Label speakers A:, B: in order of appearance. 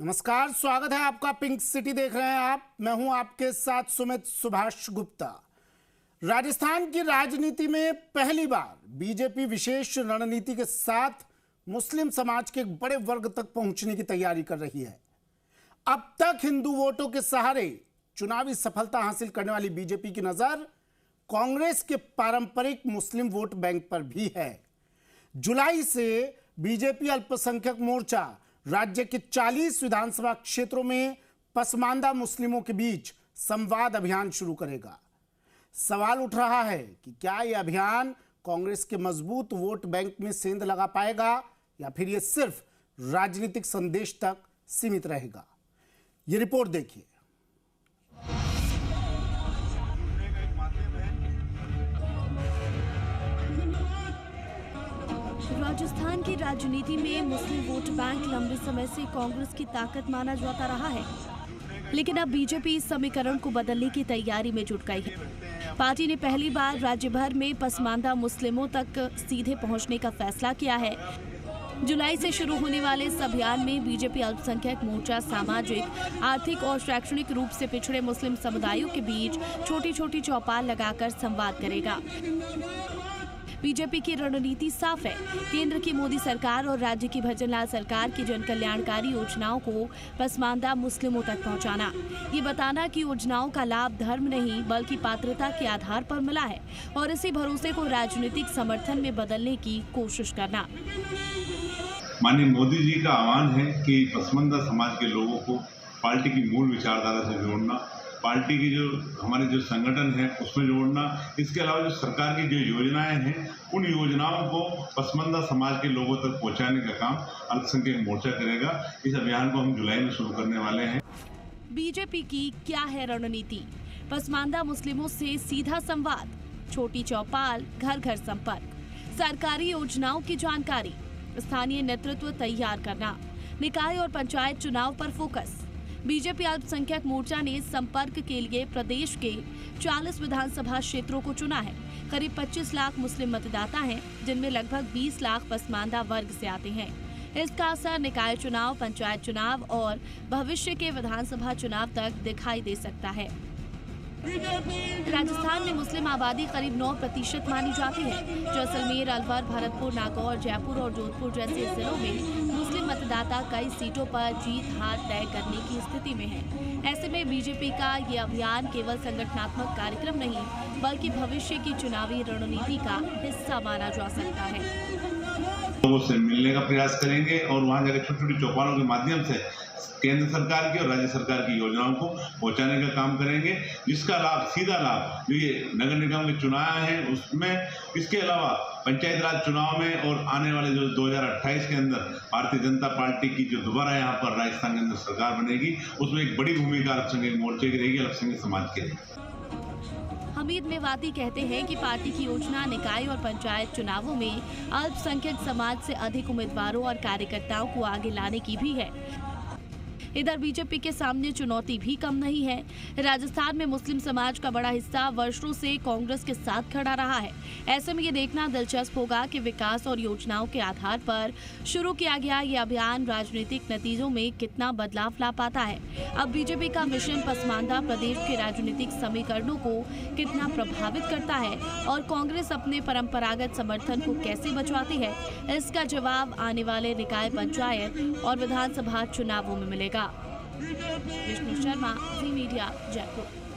A: नमस्कार, स्वागत है आपका। पिंक सिटी देख रहे हैं आप। मैं हूं आपके साथ सुमित सुभाष गुप्ता। राजस्थान की राजनीति में पहली बार बीजेपी विशेष रणनीति के साथ मुस्लिम समाज के एक बड़े वर्ग तक पहुंचने की तैयारी कर रही है। अब तक हिंदू वोटों के सहारे चुनावी सफलता हासिल करने वाली बीजेपी की नजर कांग्रेस के पारंपरिक मुस्लिम वोट बैंक पर भी है। जुलाई से बीजेपी अल्पसंख्यक मोर्चा राज्य के 40 विधानसभा क्षेत्रों में पसमानदा मुस्लिमों के बीच संवाद अभियान शुरू करेगा। सवाल उठ रहा है कि क्या यह अभियान कांग्रेस के मजबूत वोट बैंक में सेंध लगा पाएगा या फिर यह सिर्फ राजनीतिक संदेश तक सीमित रहेगा। यह रिपोर्ट देखिए।
B: राजस्थान की राजनीति में मुस्लिम वोट बैंक लंबे समय से कांग्रेस की ताकत माना जाता रहा है, लेकिन अब बीजेपी इस समीकरण को बदलने की तैयारी में जुट गई है। पार्टी ने पहली बार राज्य भर में पसमानदा मुस्लिमों तक सीधे पहुंचने का फैसला किया है। जुलाई से शुरू होने वाले इस अभियान में बीजेपी अल्पसंख्यक मोर्चा सामाजिक, आर्थिक और शैक्षणिक रूप से पिछड़े मुस्लिम समुदायों के बीच छोटी छोटी चौपाल लगाकर संवाद करेगा। बीजेपी की रणनीति साफ है। केंद्र की मोदी सरकार और राज्य की भजनलाल सरकार की जन कल्याणकारी योजनाओं को पसमानदा मुस्लिमों तक पहुंचाना, ये बताना कि योजनाओं का लाभ धर्म नहीं बल्कि पात्रता के आधार पर मिला है और इसी भरोसे को राजनीतिक समर्थन में बदलने की कोशिश करना।
C: माननीय मोदी जी का आह्वान है कि पसमानदा समाज के लोगों को पार्टी की मूल विचारधारा से जोड़ना, पार्टी की जो हमारे जो संगठन है उसमें जोड़ना। इसके अलावा जो सरकार की जो योजनाएं हैं उन योजनाओं को पसमानदा समाज के लोगों तक पहुंचाने का काम अल्पसंख्यक मोर्चा करेगा। इस अभियान को हम जुलाई में शुरू करने वाले हैं।
B: बीजेपी की क्या है रणनीति? पसमानदा मुस्लिमों से सीधा संवाद, छोटी चौपाल, घर घर संपर्क, सरकारी योजनाओं की जानकारी, स्थानीय नेतृत्व तैयार करना, निकाय और पंचायत चुनाव पर फोकस। बीजेपी अल्पसंख्यक मोर्चा ने संपर्क के लिए प्रदेश के 40 विधानसभा क्षेत्रों को चुना है। करीब 25 लाख मुस्लिम मतदाता हैं, जिनमें लगभग 20 लाख पसमानदा वर्ग से आते हैं। इसका असर निकाय चुनाव, पंचायत चुनाव और भविष्य के विधानसभा चुनाव तक दिखाई दे सकता है। राजस्थान में मुस्लिम आबादी करीब 9% मानी जाती है। जैसलमेर, अलवर, भरतपुर, नागौर, जयपुर और जोधपुर जैसे जिलों में मुस्लिम मतदाता कई सीटों पर जीत हार तय करने की स्थिति में है। ऐसे में बीजेपी का ये अभियान केवल संगठनात्मक कार्यक्रम नहीं बल्कि भविष्य की चुनावी रणनीति का हिस्सा माना जा सकता है।
C: लोगों से मिलने का प्रयास करेंगे और वहां जाकर छोटी छोटी चौपालों के माध्यम से केंद्र सरकार की और राज्य सरकार की योजनाओं को पहुंचाने का काम करेंगे, जिसका लाभ, सीधा लाभ जो ये नगर निगम के चुनाव हैं उसमें, इसके अलावा पंचायत राज चुनाव में और आने वाले जो 2028 के अंदर भारतीय जनता पार्टी की जो दोबारा यहाँ पर राजस्थान के अंदर सरकार बनेगी, उसमें एक बड़ी भूमिका अल्पसंख्यक मोर्चे की रहेगी, अल्पसंख्यक समाज की रहेगी।
B: हमीद मेवाती कहते हैं कि पार्टी की योजना निकाय और पंचायत चुनावों में अल्पसंख्यक समाज से अधिक उम्मीदवारों और कार्यकर्ताओं को आगे लाने की भी है। इधर बीजेपी के सामने चुनौती भी कम नहीं है। राजस्थान में मुस्लिम समाज का बड़ा हिस्सा वर्षों से कांग्रेस के साथ खड़ा रहा है। ऐसे में ये देखना दिलचस्प होगा कि विकास और योजनाओं के आधार पर शुरू किया गया ये अभियान राजनीतिक नतीजों में कितना बदलाव ला पाता है। अब बीजेपी का मिशन पसमानदा प्रदेश के राजनीतिक समीकरणों को कितना प्रभावित करता है और कांग्रेस अपने परंपरागत समर्थन को कैसे बचाती है, इसका जवाब आने वाले निकाय, पंचायत और विधानसभा चुनावों में मिलेगा। विष्णु शर्मा, जी मीडिया, जयपुर।